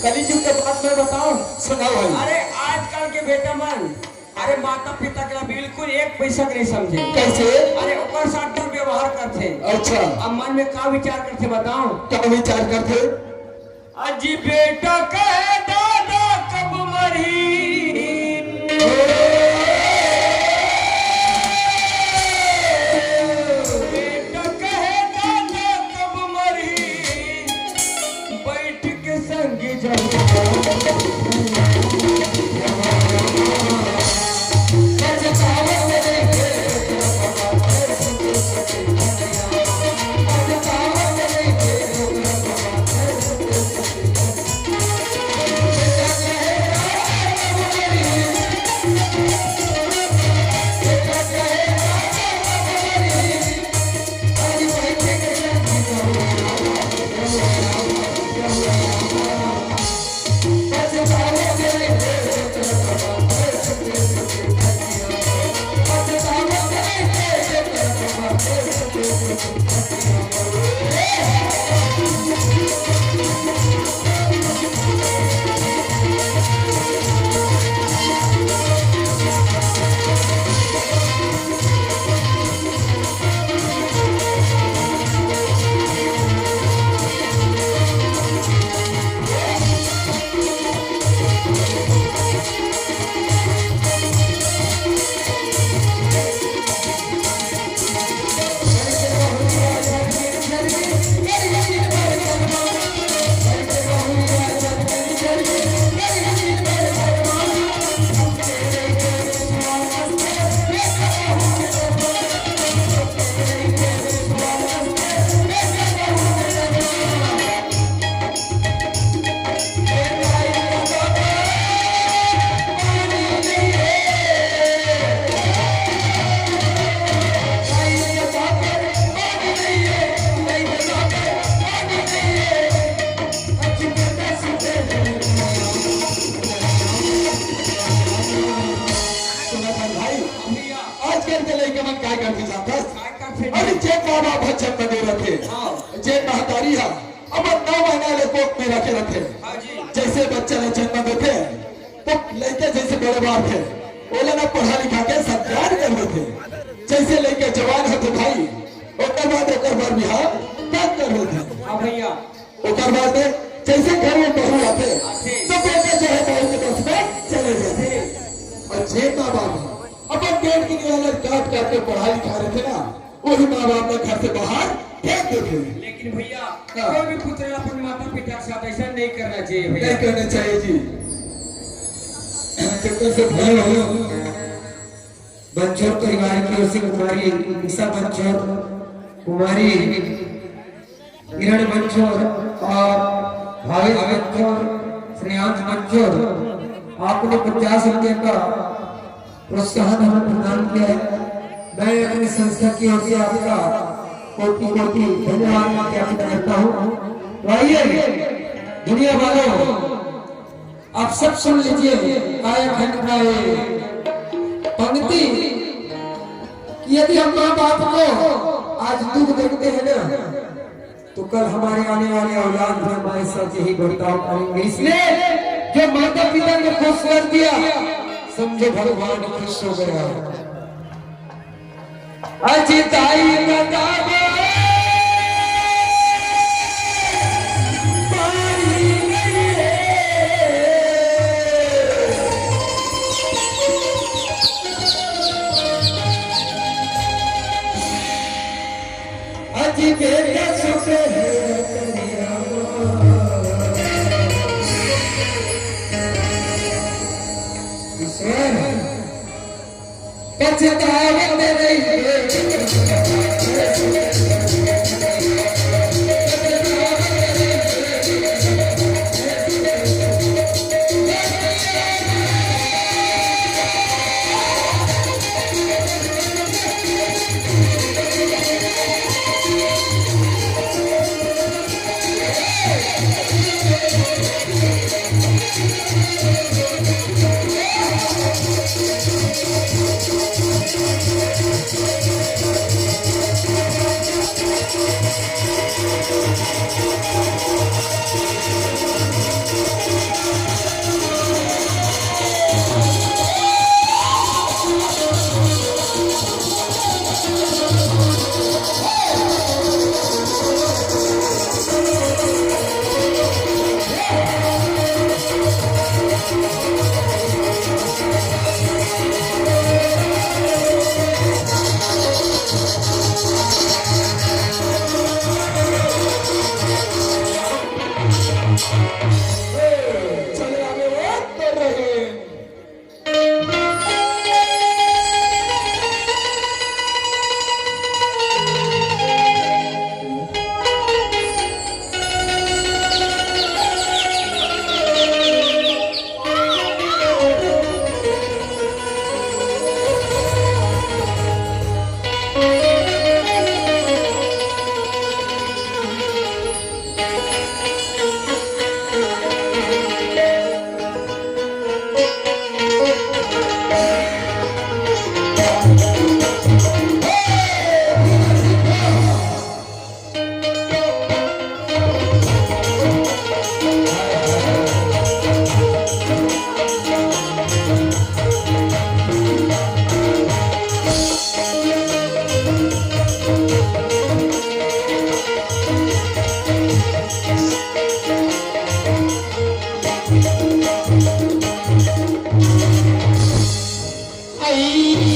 कलयुग के बात में बताओ सुनाओ भाई। अरे आजकल के बेटा मन अरे माता पिता के बिल्कुल एक पैसा के नहीं समझे। कैसे? अरे ऊपर साथ व्यवहार करते। अच्छा अब मन में क्या विचार करते बताओ? क्या विचार करते? अजी बेटा कहे दादा कब मरी, बेटा कहे दादा कब मरी, बैठ के संग जब जैसे बच्चे ने जन्म देते तो लड़के जैसे बड़े बाप थे बोले ना पढ़ा लिखा के संस्कार कर देते। जैसे लड़के जवान होते भाई ओकर बाद बिहार तब कर देते। हाँ भैया ओकर बाद जैसे घर में बहू आते तो बेटे जो है बहू के बस में चले जाते। और जे माँ बाप अपन पेट की निवाला काट काट के पढ़ा लिखा रहे थे ना वही माँ बाप ने घर से बाहर फेंक देते। लेकिन भैया कोई भी पुत्र अपने माता पिता के साथ ऐसा नहीं करना चाहिए भैया। नहीं करना चाहिए जी। से बंचोर परिवार की ओर से कुमारी निशा बंचोर, कुमारी किरण बंचोर और भावेश बंचोर, श्रेयांश बंचोर आपने 50 रुपये का प्रोत्साहन हमें प्रदान किया है। मैं अपनी संस्था की ओर से आपका कोटि कोटि धन्यवाद ज्ञापित करता हूँ। तो आइए दुनिया वालों आप सब सुन लीजिए कायखंड का ये पंक्ति। यदि हम माँ बाप को आज दुख देखते हैं ना तो कल हमारे आने वाले औलाद भी हमारे साथ यही बर्ताव करेंगे। इसलिए जो माता पिता ने खुश कर दिया समझो भगवान खुश हो गया। अजिताई बतावे अजी बेटा सुख पछतावे मेरे आई